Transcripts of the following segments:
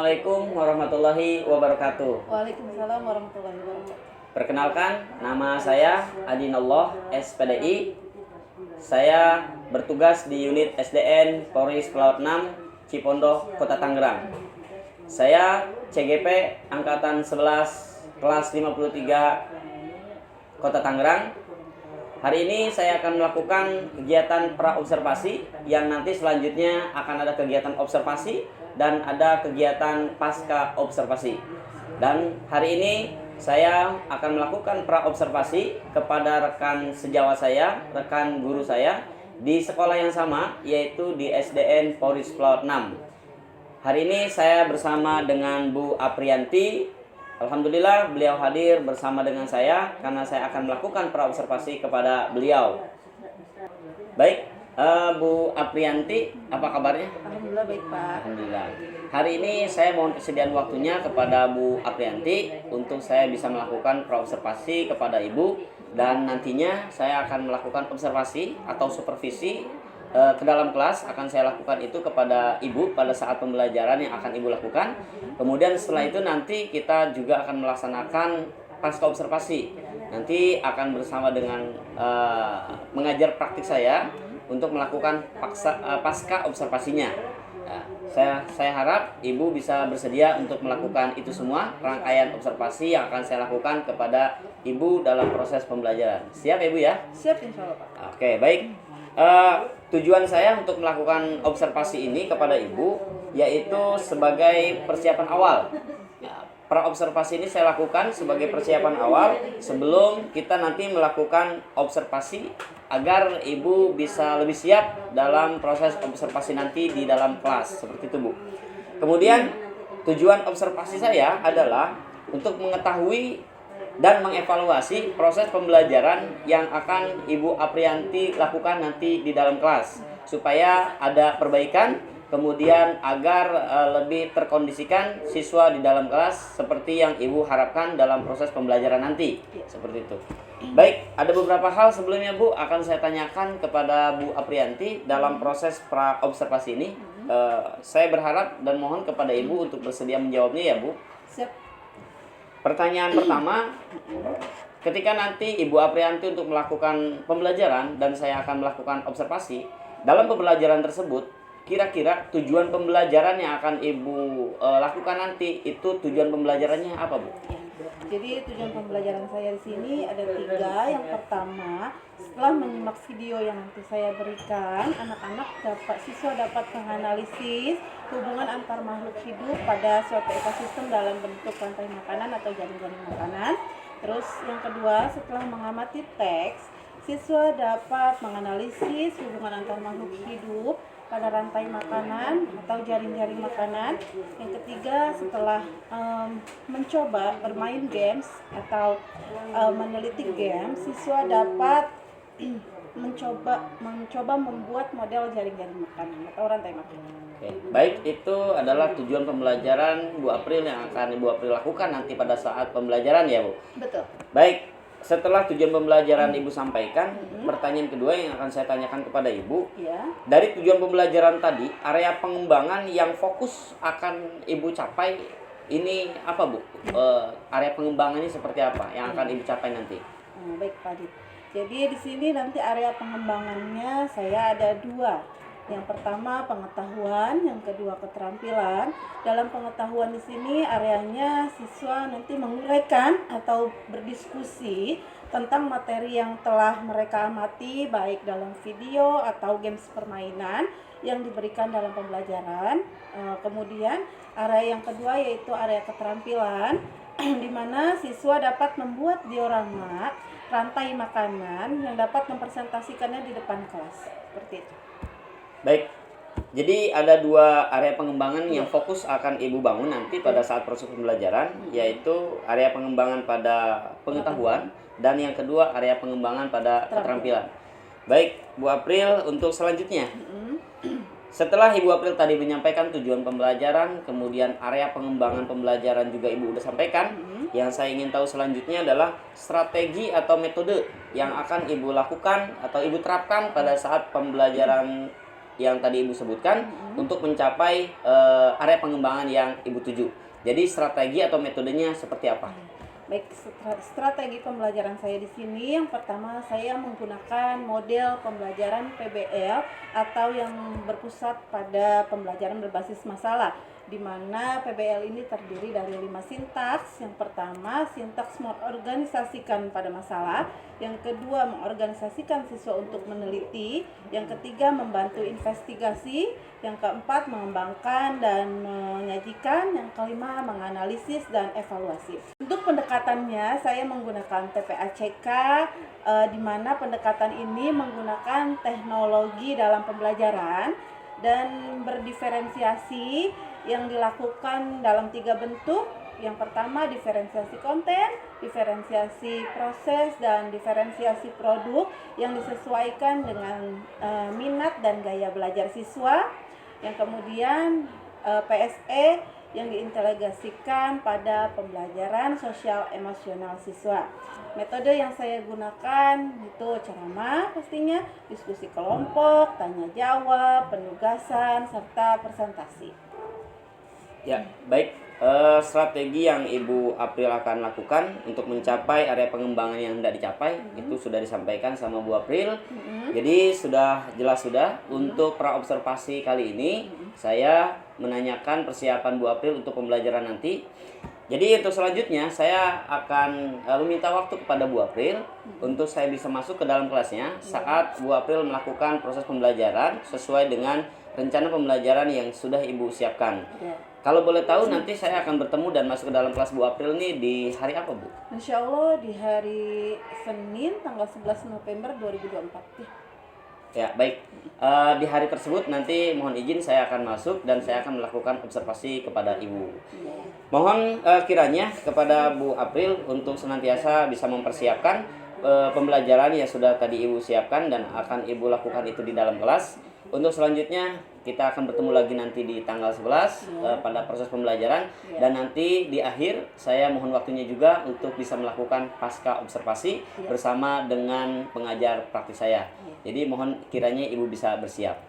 Assalamualaikum warahmatullahi wabarakatuh. Waalaikumsalam warahmatullahi wabarakatuh. Perkenalkan, nama saya Adinallah SPDI. Saya bertugas di unit SDN Polri Pelaut 6 Cipondoh, Kota Tangerang. Saya CGP angkatan 11 kelas 53 Kota Tangerang. Hari ini saya akan melakukan kegiatan pra-observasi yang nanti selanjutnya akan ada kegiatan observasi dan ada kegiatan pasca observasi. Dan hari ini saya akan melakukan pra-observasi kepada rekan sejawat saya, rekan guru saya di sekolah yang sama, yaitu di SDN Polri Pelaut 6. Hari ini saya bersama dengan Bu Aprianti. Alhamdulillah beliau hadir bersama dengan saya karena saya akan melakukan pra-observasi kepada beliau. Baik, Bu Aprianti, apa kabarnya? Alhamdulillah baik Pak. Alhamdulillah. Hari ini saya mohon kesediaan waktunya kepada Bu Aprianti untuk saya bisa melakukan pra-observasi kepada Ibu, dan nantinya saya akan melakukan observasi atau supervisi ke dalam kelas. Akan saya lakukan itu kepada Ibu pada saat pembelajaran yang akan Ibu lakukan. Kemudian setelah itu nanti kita juga akan melaksanakan pasca observasi. Nanti akan bersama dengan mengajar praktik saya untuk melakukan pasca observasinya. Nah, saya harap Ibu bisa bersedia untuk melakukan itu semua, rangkaian observasi yang akan saya lakukan kepada Ibu dalam proses pembelajaran. Siap Ibu ya? Siap insya Allah Pak. Oke, baik. Tujuan saya untuk melakukan observasi ini kepada Ibu yaitu sebagai persiapan awal. Pra-observasi ini saya lakukan sebagai persiapan awal sebelum kita nanti melakukan observasi agar Ibu bisa lebih siap dalam proses observasi nanti di dalam kelas. Seperti itu, Bu. Kemudian tujuan observasi saya adalah untuk mengetahui dan mengevaluasi proses pembelajaran yang akan Ibu Aprianti lakukan nanti di dalam kelas, supaya ada perbaikan, kemudian agar lebih terkondisikan siswa di dalam kelas seperti yang Ibu harapkan dalam proses pembelajaran nanti. Seperti itu. Baik, ada beberapa hal sebelumnya Bu akan saya tanyakan kepada Bu Aprianti dalam proses pra-observasi ini. Saya berharap dan mohon kepada Ibu untuk bersedia menjawabnya ya Bu. Siap. Pertanyaan pertama, ketika nanti Ibu Aprianti untuk melakukan pembelajaran dan saya akan melakukan observasi, dalam pembelajaran tersebut, kira-kira tujuan pembelajaran yang akan Ibu lakukan nanti itu tujuan pembelajarannya apa, Bu? Jadi tujuan pembelajaran saya di sini ada 3. Yang pertama, setelah menyimak video yang nanti saya berikan, siswa dapat menganalisis hubungan antar makhluk hidup pada suatu ekosistem dalam bentuk rantai makanan atau jaring-jaring makanan. Terus yang kedua, setelah mengamati teks, siswa dapat menganalisis hubungan antar makhluk hidup pada rantai makanan atau jaring-jaring makanan. Yang ketiga, setelah mencoba bermain games atau meneliti games, siswa dapat mencoba membuat model jaring-jaring makanan atau rantai makanan. Oke, baik, itu adalah tujuan pembelajaran Bu April yang akan Ibu April lakukan nanti pada saat pembelajaran ya Bu. Betul. Baik, setelah tujuan pembelajaran Ibu sampaikan, pertanyaan kedua yang akan saya tanyakan kepada Ibu, Ya. dari tujuan pembelajaran tadi, area pengembangan yang fokus akan Ibu capai ini apa Bu? Area pengembangannya seperti apa yang akan Ibu capai nanti? Baik Pak Adit. Jadi di sini nanti area pengembangannya saya ada 2. Yang pertama pengetahuan, yang kedua keterampilan. Dalam pengetahuan di sini areanya siswa nanti menguraikan atau berdiskusi tentang materi yang telah mereka amati baik dalam video atau games permainan yang diberikan dalam pembelajaran. Kemudian area yang kedua yaitu area keterampilan di mana siswa dapat membuat diorama rantai makanan yang dapat mempresentasikannya di depan kelas. Seperti itu. Baik, jadi ada 2 area pengembangan yang fokus akan Ibu bangun nanti pada saat proses pembelajaran, yaitu area pengembangan pada pengetahuan dan yang kedua area pengembangan pada keterampilan. Baik, Bu April, untuk selanjutnya, setelah Ibu April tadi menyampaikan tujuan pembelajaran, kemudian area pengembangan pembelajaran juga Ibu udah sampaikan, yang saya ingin tahu selanjutnya adalah strategi atau metode yang akan Ibu lakukan atau Ibu terapkan pada saat pembelajaran yang tadi Ibu sebutkan untuk mencapai area pengembangan yang Ibu tuju. Jadi strategi atau metodenya seperti apa? Baik, strategi pembelajaran saya di sini yang pertama saya menggunakan model pembelajaran PBL atau yang berpusat pada pembelajaran berbasis masalah, di mana PBL ini terdiri dari 5 sintaks. Yang pertama, sintaks mengorganisasikan pada masalah. Yang kedua, mengorganisasikan siswa untuk meneliti. Yang ketiga, membantu investigasi. Yang keempat, mengembangkan dan menyajikan. Yang kelima, menganalisis dan evaluasi. Untuk pendekatannya, saya menggunakan TPACK, di mana pendekatan ini menggunakan teknologi dalam pembelajaran dan berdiferensiasi yang dilakukan dalam 3 bentuk. Yang pertama, diferensiasi konten, diferensiasi proses, dan diferensiasi produk yang disesuaikan dengan minat dan gaya belajar siswa. Yang kemudian PSE yang diintegrasikan pada pembelajaran sosial emosional siswa. Metode yang saya gunakan itu ceramah pastinya, diskusi kelompok, tanya jawab, penugasan, serta presentasi. Ya, baik. Strategi yang Ibu April akan lakukan untuk mencapai area pengembangan yang hendak dicapai itu sudah disampaikan sama Bu April. Jadi sudah jelas untuk praobservasi kali ini saya menanyakan persiapan Bu April untuk pembelajaran nanti. Jadi untuk selanjutnya saya akan meminta waktu kepada Bu April untuk saya bisa masuk ke dalam kelasnya saat Bu April melakukan proses pembelajaran sesuai dengan rencana pembelajaran yang sudah Ibu siapkan. Kalau boleh tahu nanti saya akan bertemu dan masuk ke dalam kelas Bu April nih di hari apa, Bu? Insya Allah di hari Senin tanggal 11 November 2024. Ya, baik. Di hari tersebut nanti mohon izin saya akan masuk dan saya akan melakukan observasi kepada Ibu. Mohon kiranya kepada Bu April untuk senantiasa bisa mempersiapkan pembelajaran yang sudah tadi Ibu siapkan dan akan Ibu lakukan itu di dalam kelas. Untuk selanjutnya kita akan bertemu lagi nanti di tanggal 11 pada proses pembelajaran dan nanti di akhir saya mohon waktunya juga untuk bisa melakukan pasca observasi bersama dengan pengajar praktis saya. Jadi mohon kiranya Ibu bisa bersiap.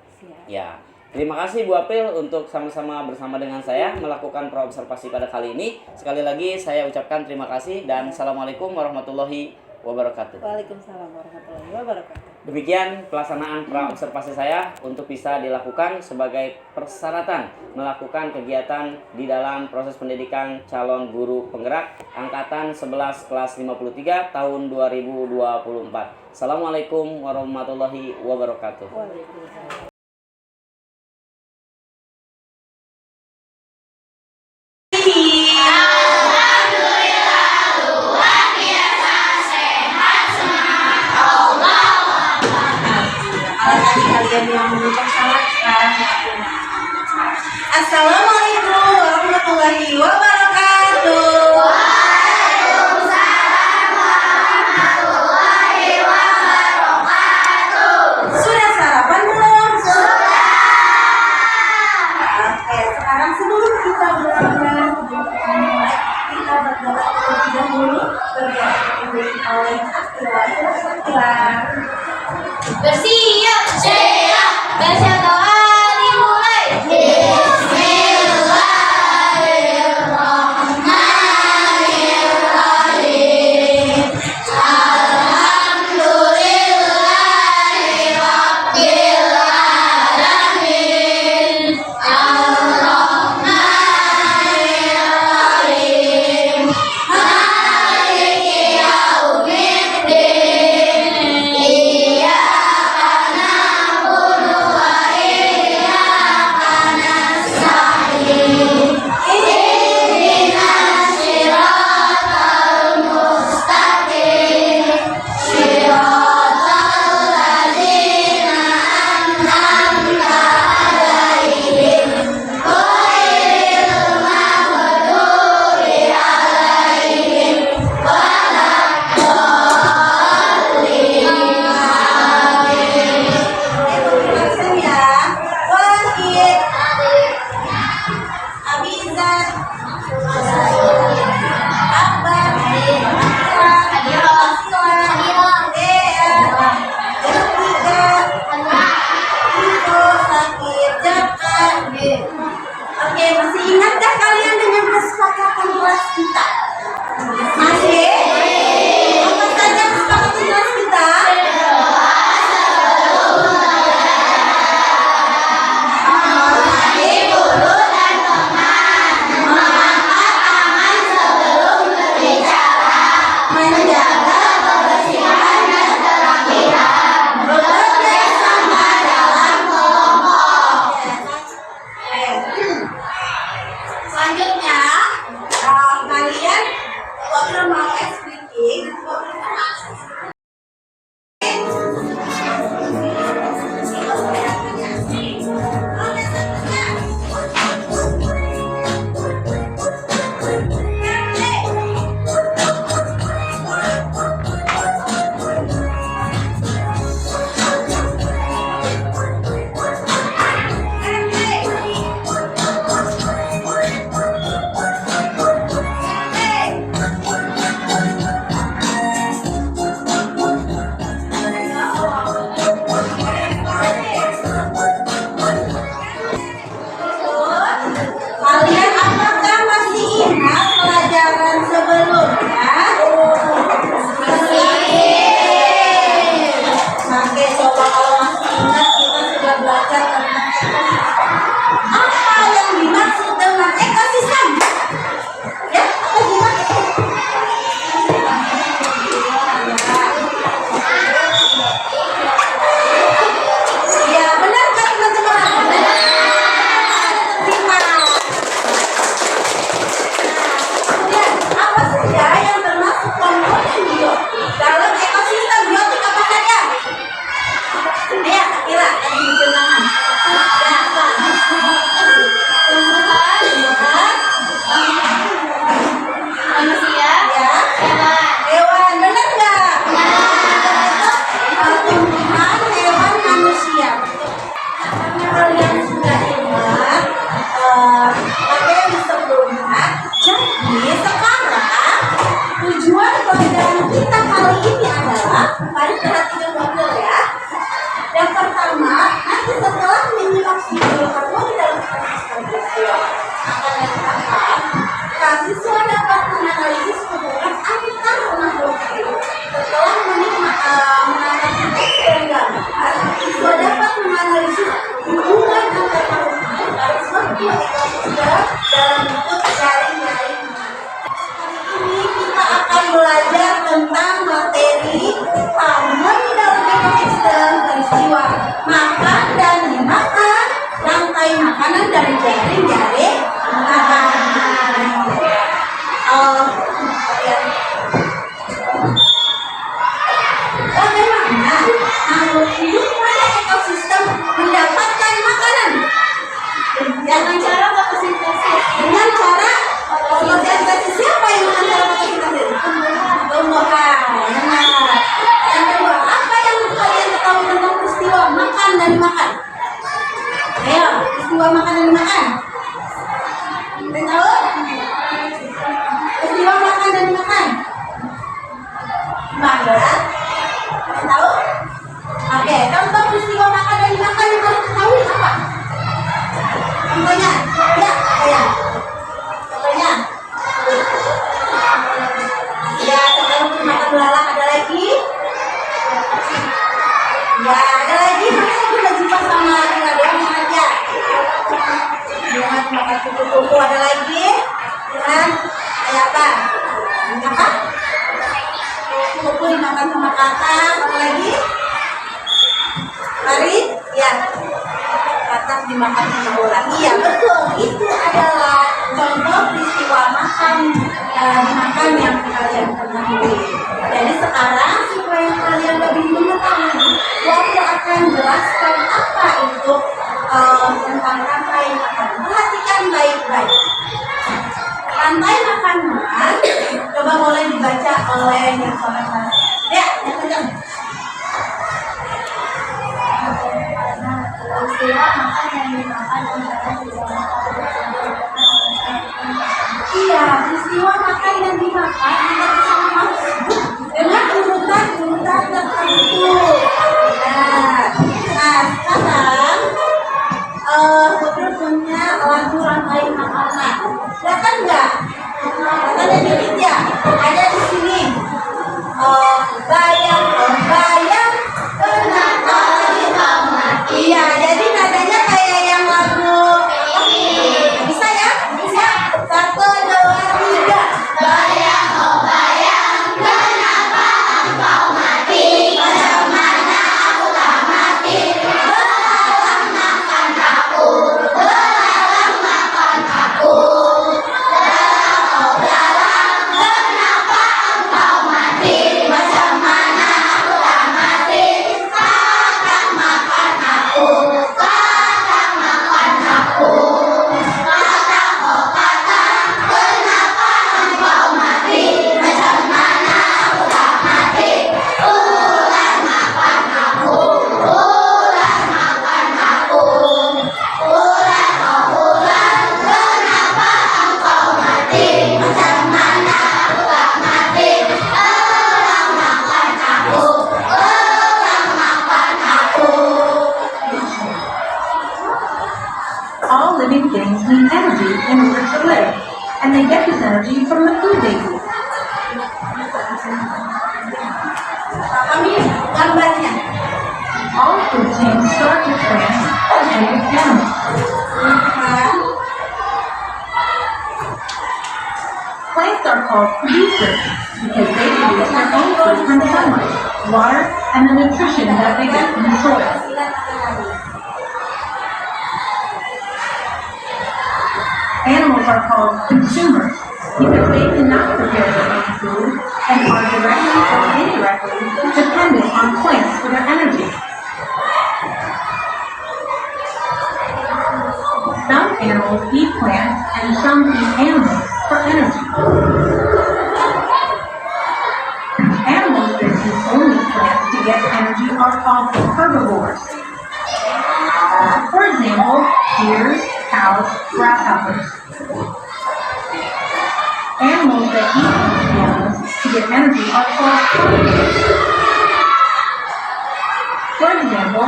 Ya. Terima kasih Bu April untuk sama-sama bersama dengan saya melakukan praobservasi pada kali ini. Sekali lagi saya ucapkan terima kasih dan Assalamualaikum warahmatullahi wabarakatuh. Waalaikumsalam warahmatullahi wabarakatuh. Demikian pelaksanaan praobservasi saya untuk bisa dilakukan sebagai persyaratan melakukan kegiatan di dalam proses pendidikan calon guru penggerak angkatan 11 kelas 53 tahun 2024. Assalamualaikum warahmatullahi wabarakatuh. Waalaikumsalam. Kalian yang mengucap salat sekarang. Assalamualaikum warahmatullahi wabarakatuh. Waalaikumsalam warahmatullahi wabarakatuh. Sudah sarapan belum? Sudah. Oke, sekarang sebelum kita belajar, kita berdoa terlebih dahulu. Berdoa oleh Akhirat. Bersiap, siap, baca doa dimulai. Bismillahirrahmanirrahim. Alhamdulillahirabbil alamin. Ar-Rahmanirrahim. Maliki yaumiddin. makanan dari jaring-jaring makanan. Bagaimana makhluk hidup pada ekosistem mendapatkan makanan? Dengan cara fotosintese. Dengan cara fotosintese. Siapa yang dengan cara fotosintese? Tumbuhan. Benar. Yang kedua, apa yang kalian tahu tentang peristiwa makan dan makan? Ayo, peristiwa makan dan makan. Kalian tahu? Peristiwa makan dan makan. Gimana? Kalian tahu? Oke, contoh peristiwa makan dan makan yang kalian ketahui apa? Contohnya, ya, saya. Contohnya, ya, contohnya makan belalang ada lagi. Ya, ada lagi. Makanya kita jumpa sama dengan doang yang aja. Dengan makan kuku-kuku ada lagi. Dengan kayak apa? Apa? Kuku dimakan sama kakak. Apa lagi? Mari, ya. Katak dimakan sama bola. Iya betul, itu adalah contoh peristiwa makan dimakan yang kalian ketahui. Jadi sekarang supaya kalian lebih mengetahui, Wahyu akan jelaskan apa itu tentang rantai makanan. Perhatikan baik-baik. Rantai makanan, coba boleh dibaca oleh yang suara. Ya, yang kencang. Peristiwa makan yang dimakan antara dua Iya, peristiwa makan dan dimakan antara sama manusia dengan urutan tertentu. Nah, sekarang Putri punya lagu rantai makanan. Lihat nggak? Ada di ya, ada di sini. Bayang, bayang, kenapa kau mati? Iya, jadi nadanya kayak yang lagu. Bisa ya? Bisa. 1, 2, 3. Bayang, oh bayang, kenapa engkau mati? Macam mana aku tak mati? Belalang makan aku, belalang makan aku. Belalang, oh belalang, kenapa engkau mati? Macam mana aku tak mati? Kakak makan aku, kakak makan aku. Kakak, oh kakak, kenapa engkau mati? Macam mana aku tak mati? Ular makan aku, ular makan aku. Ular, oh ular, kenapa engkau mati? Macam mana aku tak mati? Elang makan aku, elang makan aku. All living things need energy in order to live, and they get this energy from the food they eat. Kami gambarnya. All food chains start with plants and end with animals. Plants are called producers because they produce their own food from sunlight, water, and the nutrition that they get from the soil. Animals are called consumers because they cannot prepare their own food and are directly or indirectly dependent on plants for their energy. Some animals eat plants and some eat animals for energy. Animals that eat only plants to get energy are called herbivores. For example, deer, cows, grasshoppers. Animals that eat these animals to get energy are called carnivores. For example,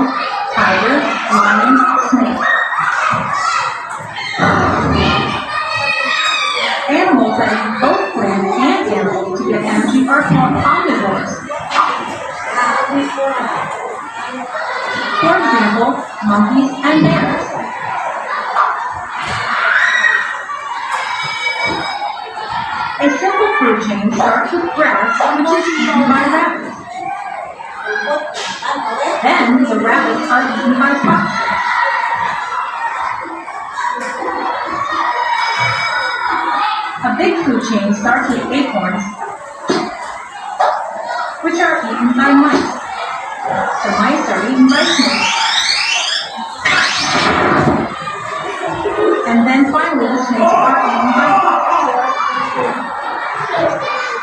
tigers, lions, snakes. Animals that eat both plants and animals to get energy are called omnivores. For example, monkeys and bears. A simple food chain starts with grass, which is eaten by rabbits. Then the rabbits are eaten by foxes. big food chain starts with acorns, which are eaten by mice. The mice are eaten by snakes. And then finally, the snakes are eaten by foxes.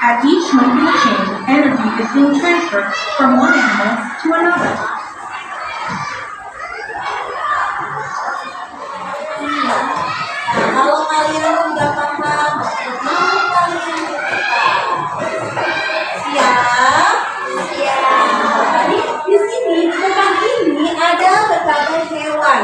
At each link in the chain, energy is being transferred from one animal to another. Kalau kalian sudah paham, mau kalian cerita? Siap? Jadi di sini di depan ini ada berbagai hewan.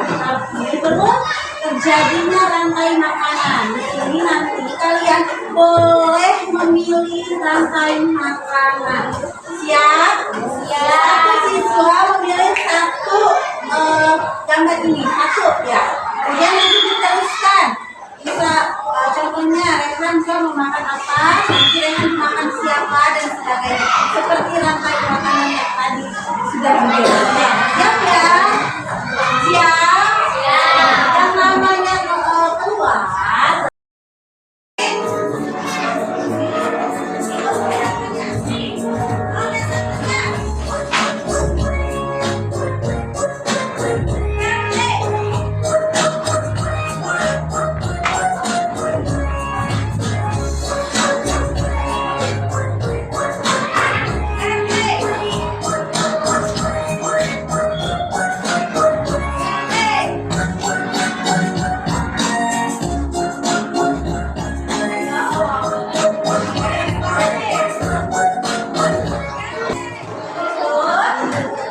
Sebelum terjadinya rantai makanan, di sini nanti kalian boleh memilih rantai makanan. Siap? Satu siswa memilih satu gambar ini, satu ya. Kemudian nanti diteruskan. Bisa contohnya Rehan mau makan apa, nanti Rehan makan siapa dan sebagainya. Seperti rantai makanan yang tadi sudah dijelaskan. Siap ya? Siap? Yang namanya keluar.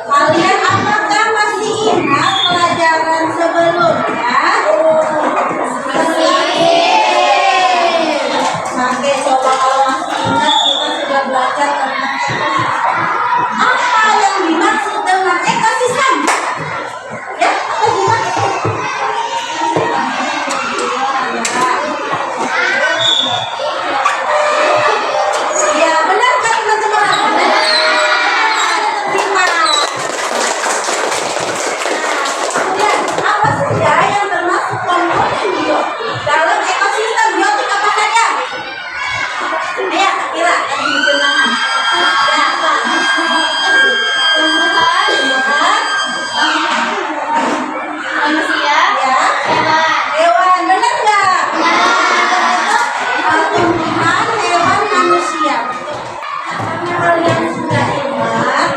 Kalian apakah masih ingat pelajaran sebelumnya? Oke, coba kalau masih ingat kita sudah belajar tentang ekosistem. Apa yang dimaksud dengan ekosistem? Ya, apa dimaksud? Ya, benarkah teman-teman? Terima. Kemudian, apa saja yang termasuk komponen biotik dalam ekosistem biotik apa saja? Ayo, kira yang dikenalkan. Ya, apa? Manusia, Ya, hewan, hewan, benar nggak? Tumbuhan, hewan, manusia. Karena kalian sudah ingat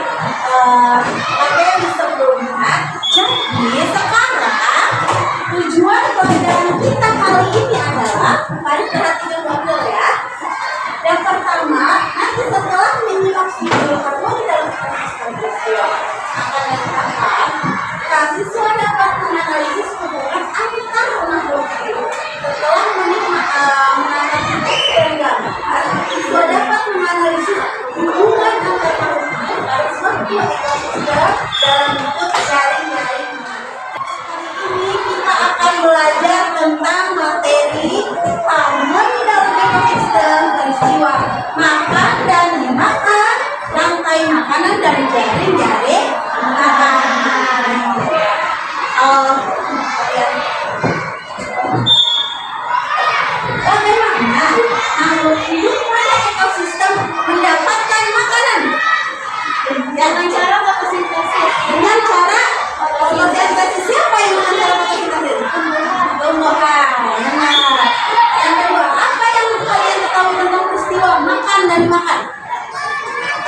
materi sebelumnya, jadi sekarang tujuan pelajaran kita kali ini adalah, mari perhatikan betul ya. Yang pertama, nanti setelah menyimak video kamu di dalam ekosistem sosial akan dikatakan, siswa dapat menganalisis hubungan antar makhluk hidup. Setelah menanggapi teks dan gambar, siswa dapat menganalisis hubungan antar makhluk hidup dalam suatu ekosistem dalam bentuk jaring-jaring. Ini kita akan belajar tentang materi harmoni dalam ekosistem, peristiwa makan dan dimakan, rantai makanan dan jaring-jaring makanan. Bagaimana makhluk hidup pada ekosistem mendapatkan makanan? Dengan cara fotosintesa. Dengan cara fotosintesa. Siapa yang dengan cara fotosintesa? Tumbuhan. Benar. Yang kedua, apa yang kalian tahu tentang peristiwa makan dan dimakan?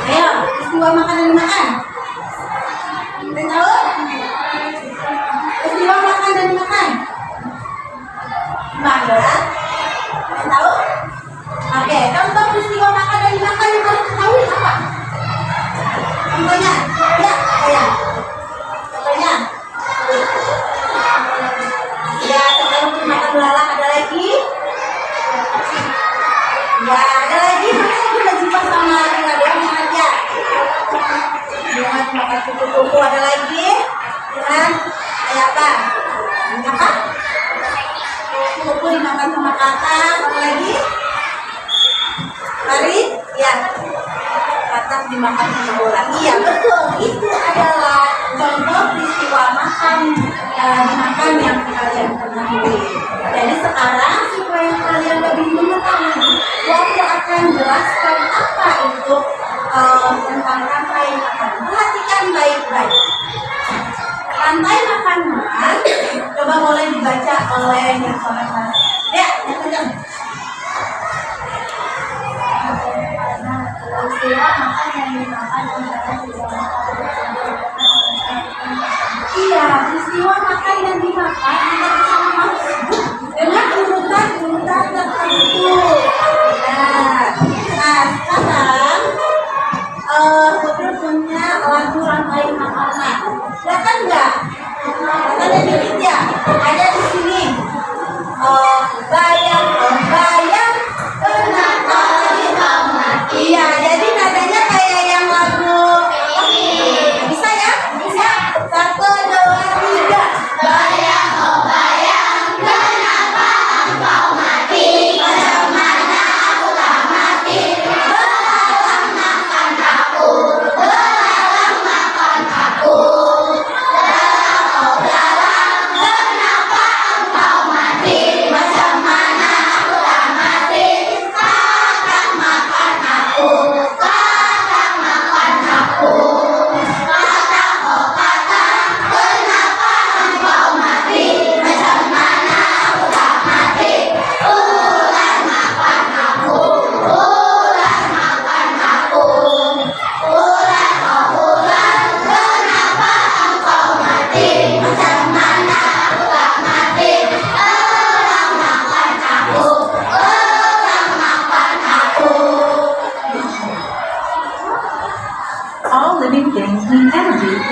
Ayo, peristiwa makan dan dimakan. Kalian tahu? Peristiwa makan dan dimakan. Gimana? Kalian tahu? Oke, contoh peristiwa makan dan dimakan yang kalian ketahui apa? Contohnya, ya, saya. Contohnya, ya, contoh untuk makan belalang ada lagi. Ya, ada lagi. Makanya kita jumpa sama kita doang yang aja. Dengan makan kuku-kuku ada lagi. Dengan kayak apa? Apa? Kuku dimakan sama kakak. Apa lagi? Mari, ya. Katak dimakan sama bola. Iya, betul. Itu adalah contoh peristiwa makan dimakan yang kalian ketahui. Jadi sekarang supaya kalian lebih mengetahui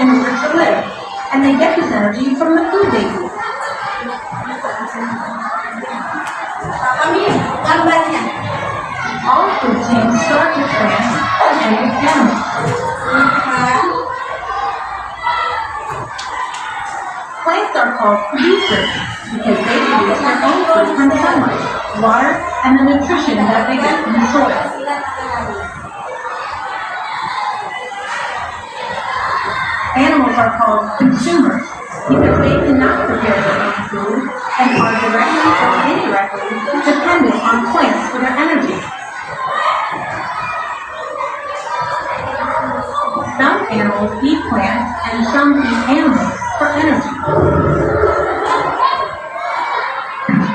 in order to live, and they get this energy from the food they eat. Kami gambarnya. All food chains start with plants and end with animals. Plants are called producers because they produce their own food from sunlight, water, and the nutrition that they get from the soil. Animals are called consumers because they cannot prepare their own food and are directly or indirectly dependent on plants for their energy. Some animals eat plants and some eat animals for energy.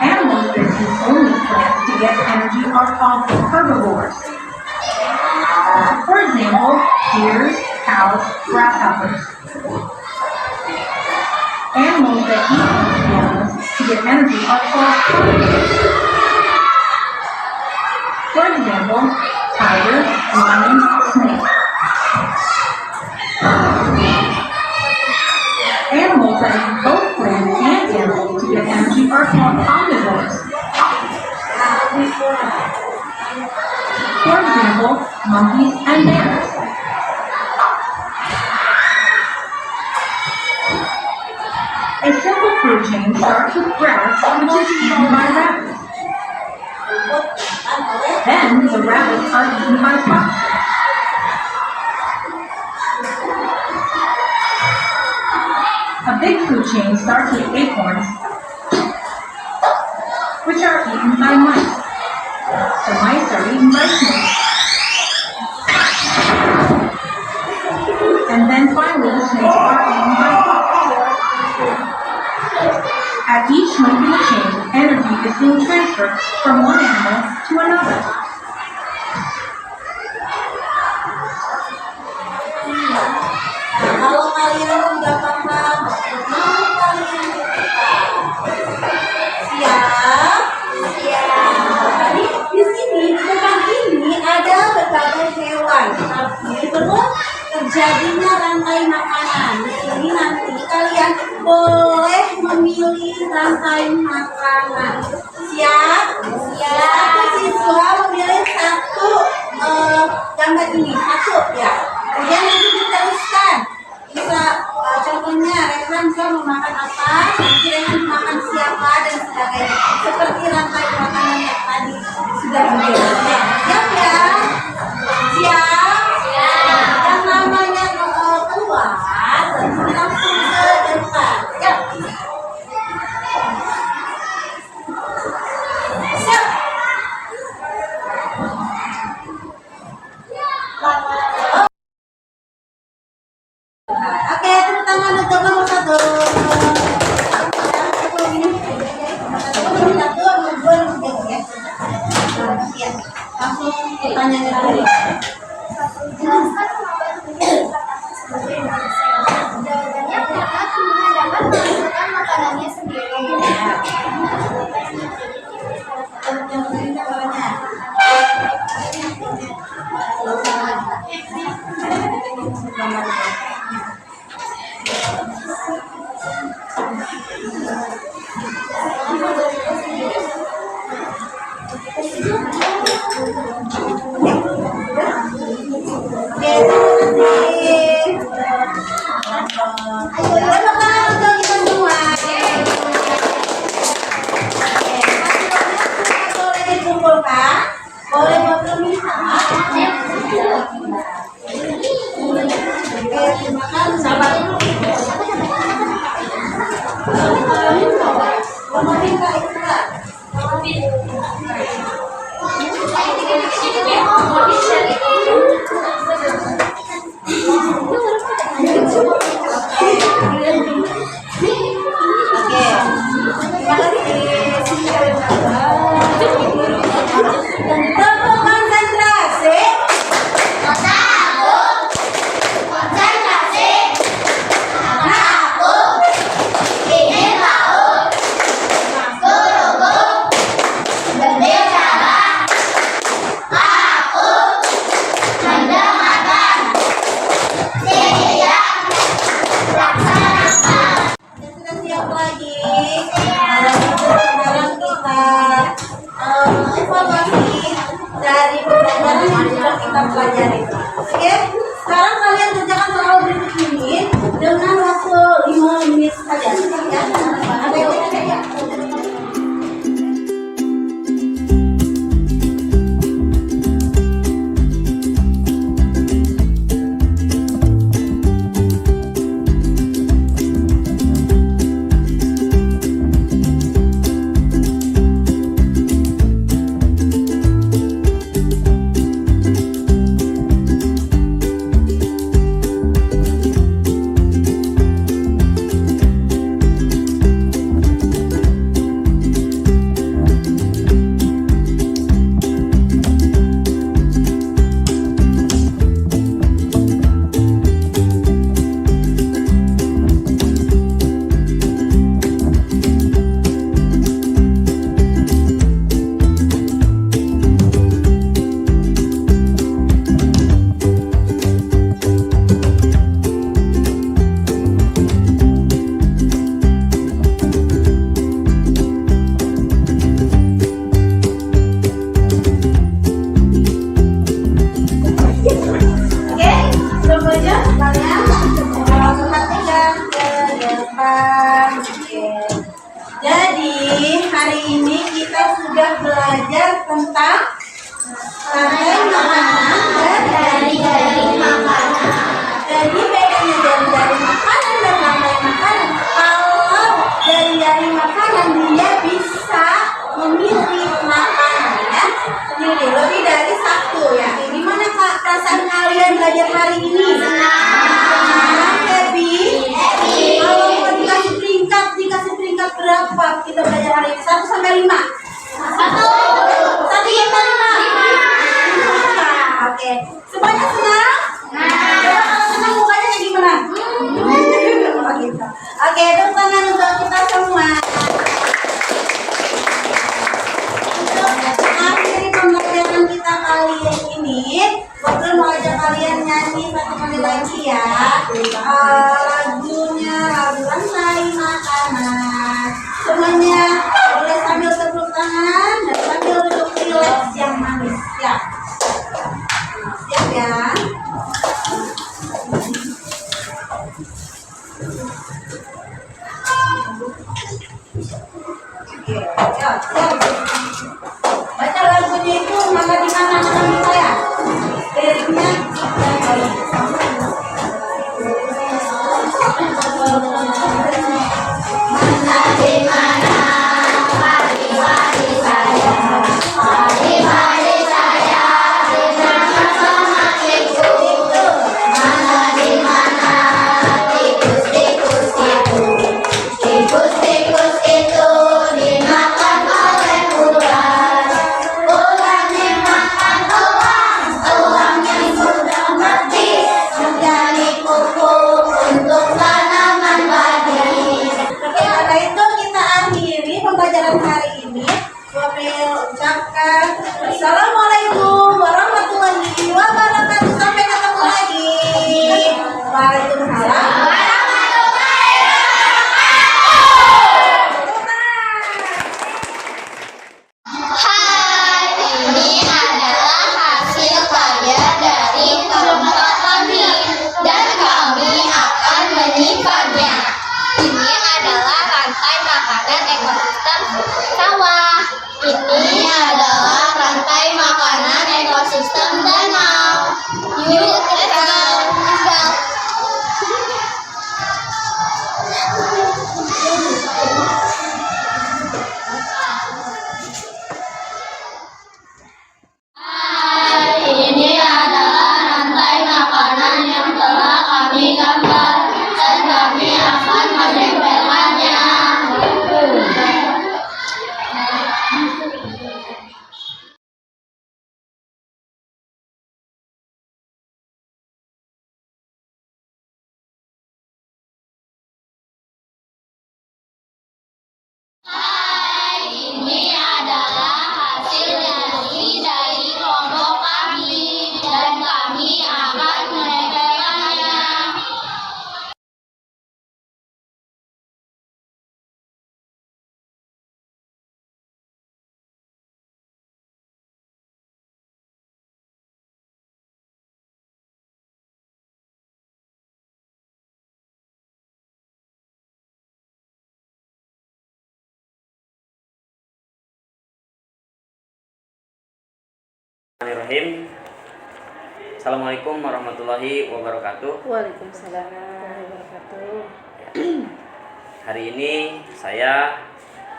Animals that eat only plants to get energy are called herbivores. For example, deer, cows, grasshoppers. Animals that eat these animals to get energy are called carnivores. For example, tigers, lions, snakes. Animals that eat both plants and animals to get energy are called omnivores. For example, monkeys and bears. A simple food chain starts with grass, which is eaten by rabbits. Then the rabbits are eaten by foxes. A big food chain starts with acorns, which are eaten by mice. The mice are eaten by snakes. And then finally the snakes are eaten by foxes. At each link in the chain, energy is being transferred from one animal to another. Kalau kalian sudah paham, mau kalian cerita? Siap? Jadi di sini di depan ini ada berbagai hewan. Sebelum terjadinya rantai makanan, di sini nanti kalian boleh memilih rantai makanan. Siap? Satu siswa memilih satu gambar ini, satu ya. Kemudian nanti diteruskan. Bisa contohnya Rehan mau makan apa, nanti Rehan makan siapa dan sebagainya. Seperti rantai makanan yang tadi sudah dijelaskan. Siap ya? Siap? Yang namanya keluar, nanti langsung ke depan. Siap? Siap? Oke, tepuk tangan untuk nomor satu. Langsung pertanyaannya dulu. Jelaskan mengapa tujuan sebagai manusia. Jawabannya karena tubuhnya dapat menghasilkan makanannya sendiri. Boleh berminta. Sabar. Meminta itu. Konsentrasi. Konsentrasi. Karena aku ingin tahu guruku berbicara. Aku evaluasi dari pembelajaran yang sudah kita pelajari. Oke, sekarang kalian kerjakan soal berikut ini dengan waktu 5 menit saja. Ya, ada yang lain ya? Oke, semuanya kalian perhatikan ke depan. Oke. Jadi hari ini kita sudah belajar tentang rantai makanan dan jari-jari makanan. Jadi bedanya jari-jari makanan dan rantai makanan, kalau jari-jari makanan dia bisa memilih makanan ya sendiri lebih dari satu ya. Gimana Kak perasaan kalian belajar hari ini? Senang, happy? Kalau mau dikasih peringkat berapa kita belajar hari ini? 1 sampai 5? 1 sampai 5. Oke, semuanya senang? Coba kalau senang mukanya kayak gimana? Oh, gitu. Oke, tepuk tangan untuk kita semua. Untuk mengakhiri pembelajaran kita kali ini, Bapak mau ajak kalian nyanyi satu kali lagi ya. Lagunya lagu rantai makanan. Semuanya boleh sambil tepuk tangan dan sambil duduk relax yang manis ya. Siap ya. Oke, siap. Baca lagunya itu mana di mana saya. Liriknya pembelajaran hari ini. Kami ucapkan Assalamualaikum warahmatullahi wabarakatuh. Sampai ketemu lagi. Waalaikumsalam. Hai, ini adalah hasil karya dari kelompok kami dan kami akan menyimpannya. Ini adalah rantai makanan ekosistem sawah. Ini adalah rantai makanan ekosistem danau. Yuk, let's go. Ini adalah rantai makanan yang telah kami gambar dan kami akan menempelkannya. Bismillahirrahmanirrahim. Assalamualaikum warahmatullahi wabarakatuh. Waalaikumsalam warahmatullahi wabarakatuh. Hari ini saya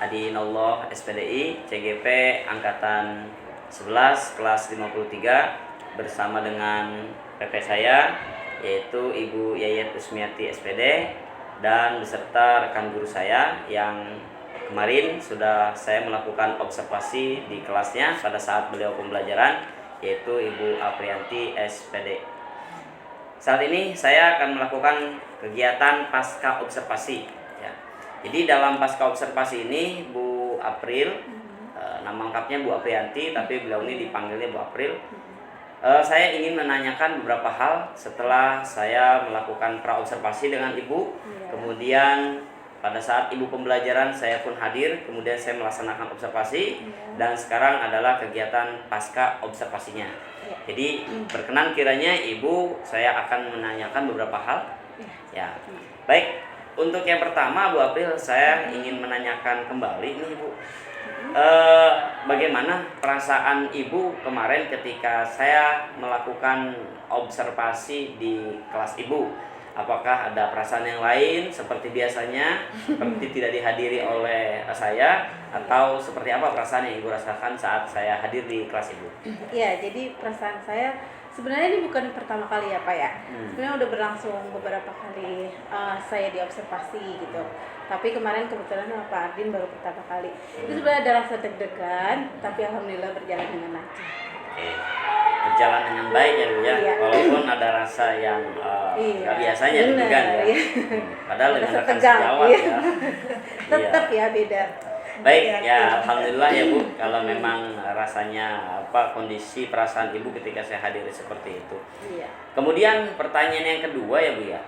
Hadi Inallah SPDI CGP Angkatan 11 kelas 53 bersama dengan PP saya yaitu Ibu Yayat Usmiati SPD dan beserta rekan guru saya yang kemarin sudah saya melakukan observasi di kelasnya pada saat beliau pembelajaran, yaitu Ibu Aprianti SPD. Saat ini saya akan melakukan kegiatan pasca observasi ya. Jadi dalam pasca observasi ini Bu April, nama lengkapnya Bu Aprianti tapi beliau ini dipanggilnya Bu April. Saya ingin menanyakan beberapa hal setelah saya melakukan pra-observasi dengan Ibu. Kemudian pada saat Ibu pembelajaran saya pun hadir, kemudian saya melaksanakan observasi dan sekarang adalah kegiatan pasca observasinya. Jadi berkenan kiranya Ibu saya akan menanyakan beberapa hal. Ya. Baik, untuk yang pertama Bu April saya ingin menanyakan kembali nih Ibu. Bagaimana perasaan Ibu kemarin ketika saya melakukan observasi di kelas Ibu? Apakah ada perasaan yang lain seperti biasanya, seperti tidak dihadiri oleh saya, atau seperti apa perasaan yang Ibu rasakan saat saya hadir di kelas Ibu? Iya, jadi perasaan saya sebenarnya ini bukan pertama kali ya Pak ya. Sebenarnya udah berlangsung beberapa kali saya diobservasi gitu. Tapi kemarin kebetulan sama Pak Ardin baru pertama kali. Itu sebenarnya ada rasa deg-degan, tapi alhamdulillah berjalan dengan lancar. Oke. Berjalan dengan baik ya Bu ya, Iya. walaupun ada rasa yang Iya, gak biasanya benar, deg-degan ya. iya. Padahal Rasa dengan rekan tegang, sejawat iya. ya. Tetap ya beda. Baik ya, alhamdulillah ya Bu kalau memang rasanya kondisi perasaan Ibu ketika saya hadir seperti itu. Iya. Kemudian pertanyaan yang kedua ya Bu ya,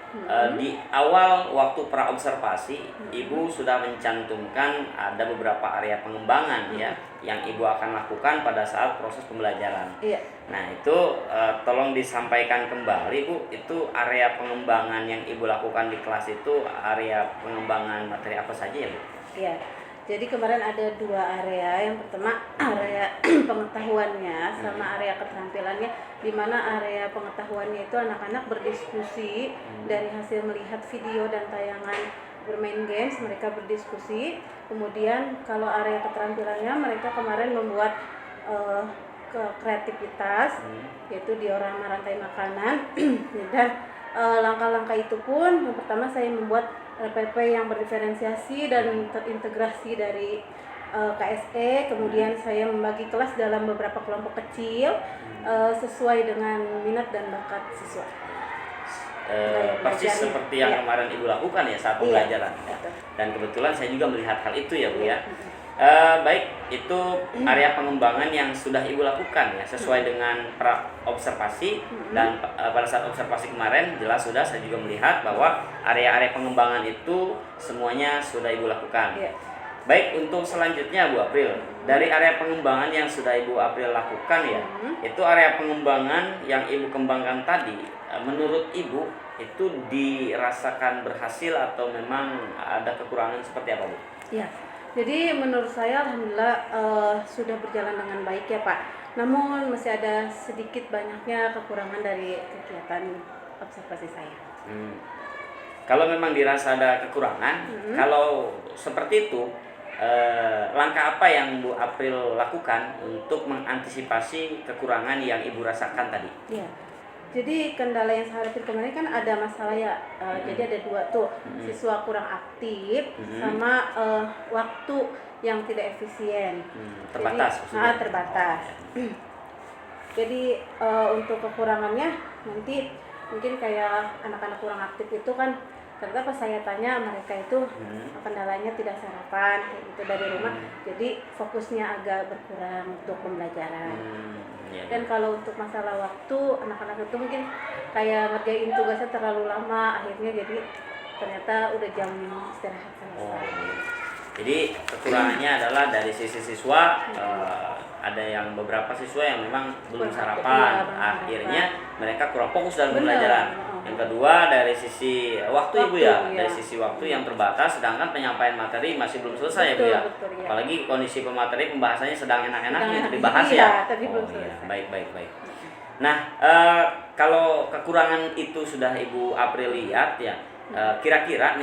di awal waktu pra observasi Ibu sudah mencantumkan ada beberapa area pengembangan ya yang Ibu akan lakukan pada saat proses pembelajaran. Iya. Nah itu tolong disampaikan kembali Bu, itu area pengembangan yang Ibu lakukan di kelas itu area pengembangan materi apa saja ya Bu? Iya. Jadi kemarin ada dua area. Yang pertama area pengetahuannya sama area keterampilannya, di mana area pengetahuannya itu anak-anak berdiskusi dari hasil melihat video dan tayangan bermain games, mereka berdiskusi. Kemudian kalau area keterampilannya mereka kemarin membuat kreativitas, yaitu diorama rantai makanan. Dan langkah-langkah itu pun yang pertama saya membuat RPP yang berdiferensiasi dan terintegrasi dari KSE. Kemudian saya membagi kelas dalam beberapa kelompok kecil sesuai dengan minat dan bakat siswa. Persis seperti yang kemarin Ibu lakukan ya saat pembelajaran. Betul. Dan kebetulan saya juga melihat hal itu ya Bu ya. Baik, itu area pengembangan yang sudah Ibu lakukan ya sesuai dengan pra observasi dan pada saat observasi kemarin jelas sudah saya juga melihat bahwa area-area pengembangan itu semuanya sudah Ibu lakukan. Iya. Baik, untuk selanjutnya Bu April, dari area pengembangan yang sudah Ibu April lakukan ya, itu area pengembangan yang Ibu kembangkan tadi menurut Ibu itu dirasakan berhasil atau memang ada kekurangan seperti apa Bu? Ya, jadi menurut saya alhamdulillah sudah berjalan dengan baik ya Pak. Namun masih ada sedikit banyaknya kekurangan dari kegiatan observasi saya. Kalau memang dirasa ada kekurangan, kalau seperti itu, langkah apa yang Bu April lakukan untuk mengantisipasi kekurangan yang Ibu rasakan tadi? Ya, jadi kendala yang saya hadapi kemarin kan ada masalah ya. Jadi ada dua tuh, siswa kurang aktif sama waktu yang tidak efisien. Terbatas. Jadi, terbatas. Jadi untuk kekurangannya nanti mungkin kayak anak-anak kurang aktif itu kan ternyata pas saya tanya mereka itu kendalanya tidak sarapan kayak gitu dari rumah, jadi fokusnya agak berkurang untuk pembelajaran. Dan kalau untuk masalah waktu, anak-anak itu mungkin kayak ngerjain tugasnya terlalu lama, akhirnya jadi ternyata udah jam istirahat selesai. Jadi kekurangannya adalah dari sisi siswa, ada yang beberapa siswa yang memang belum sarapan, akhirnya mereka kurang fokus dalam pembelajaran. Yang kedua dari sisi waktu Ibu ya, Waktu, dari iya. sisi waktu yang terbatas, sedangkan penyampaian materi masih belum selesai ya Bu Betul, ya. betul, iya. Apalagi kondisi pemateri pembahasannya sedang enak-enaknya Sedang itu dibahas iya, ya. tapi belum Oh iya, selesai. baik. Nah, kalau kekurangan itu sudah Ibu April lihat ya, kira-kira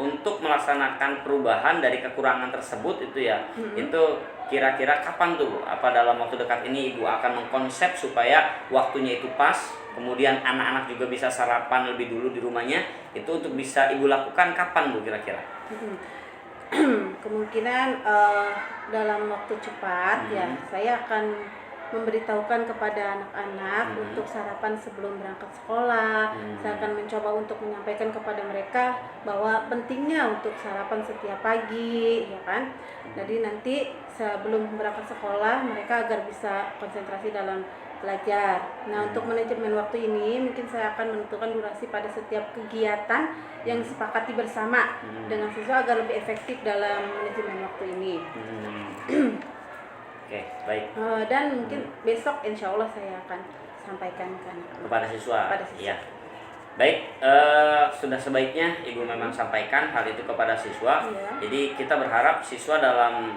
untuk melaksanakan perubahan dari kekurangan tersebut itu ya, itu kira-kira kapan tuh Bu? Apa dalam waktu dekat ini Ibu akan mengkonsep supaya waktunya itu pas, kemudian anak-anak juga bisa sarapan lebih dulu di rumahnya, itu untuk bisa Ibu lakukan kapan Bu kira-kira? Kemungkinan dalam waktu cepat ya saya akan memberitahukan kepada anak-anak untuk sarapan sebelum berangkat sekolah. Saya akan mencoba untuk menyampaikan kepada mereka bahwa pentingnya untuk sarapan setiap pagi, ya kan. Jadi nanti sebelum berangkat sekolah mereka agar bisa konsentrasi dalam belajar. Nah, untuk manajemen waktu ini mungkin saya akan menentukan durasi pada setiap kegiatan yang disepakati bersama dengan siswa agar lebih efektif dalam manajemen waktu ini. Oke, baik. Dan mungkin besok insya Allah saya akan sampaikan ke anak-anak. Kepada siswa. Kepada siswa. Iya. Baik, sudah sebaiknya Ibu memang sampaikan hal itu kepada siswa. Iya. Jadi kita berharap siswa dalam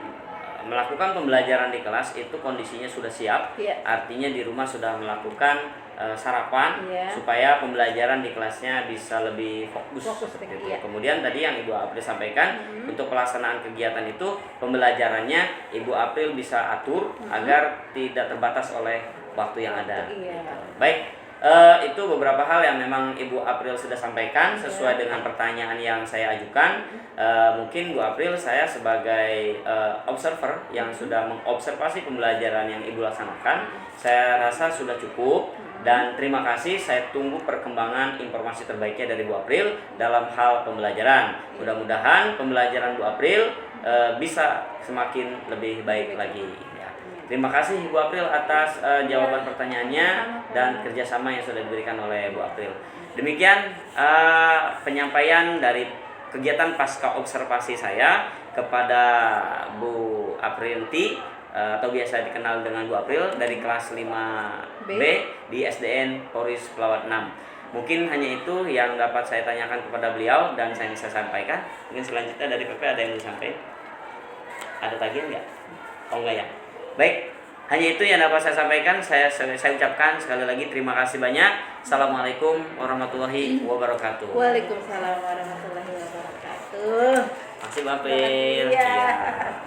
melakukan pembelajaran di kelas itu kondisinya sudah siap. Iya. Artinya di rumah sudah melakukan sarapan Iya. supaya pembelajaran di kelasnya bisa lebih fokus. Fokus, seperti itu. iya. Kemudian tadi yang Ibu April sampaikan untuk pelaksanaan kegiatan itu pembelajarannya Ibu April bisa atur agar tidak terbatas oleh waktu yang ada. Iya. Baik, itu beberapa hal yang memang Ibu April sudah sampaikan sesuai dengan pertanyaan yang saya ajukan. Mungkin Bu April, saya sebagai observer yang sudah mengobservasi pembelajaran yang Ibu laksanakan, saya rasa sudah cukup. Dan terima kasih, saya tunggu perkembangan informasi terbaiknya dari Bu April dalam hal pembelajaran. Mudah-mudahan pembelajaran Bu April bisa semakin lebih baik lagi. Ya. Terima kasih Bu April atas jawaban pertanyaannya dan kerjasama yang sudah diberikan oleh Bu April. Demikian penyampaian dari kegiatan pasca observasi saya kepada Bu Aprilty atau biasa dikenal dengan Bu April dari kelas 5B di SDN Poris Pelawat 6. Mungkin hanya itu yang dapat saya tanyakan kepada beliau dan saya bisa sampaikan. Mungkin selanjutnya dari PP ada yang disampaikan. Ada tagihan nggak? Oh enggak ya. Baik, hanya itu yang dapat saya sampaikan. Saya ucapkan sekali lagi terima kasih banyak. Assalamualaikum warahmatullahi wabarakatuh. Waalaikumsalam warahmatullahi wabarakatuh. Terima kasih Bu April. Iya. Iya.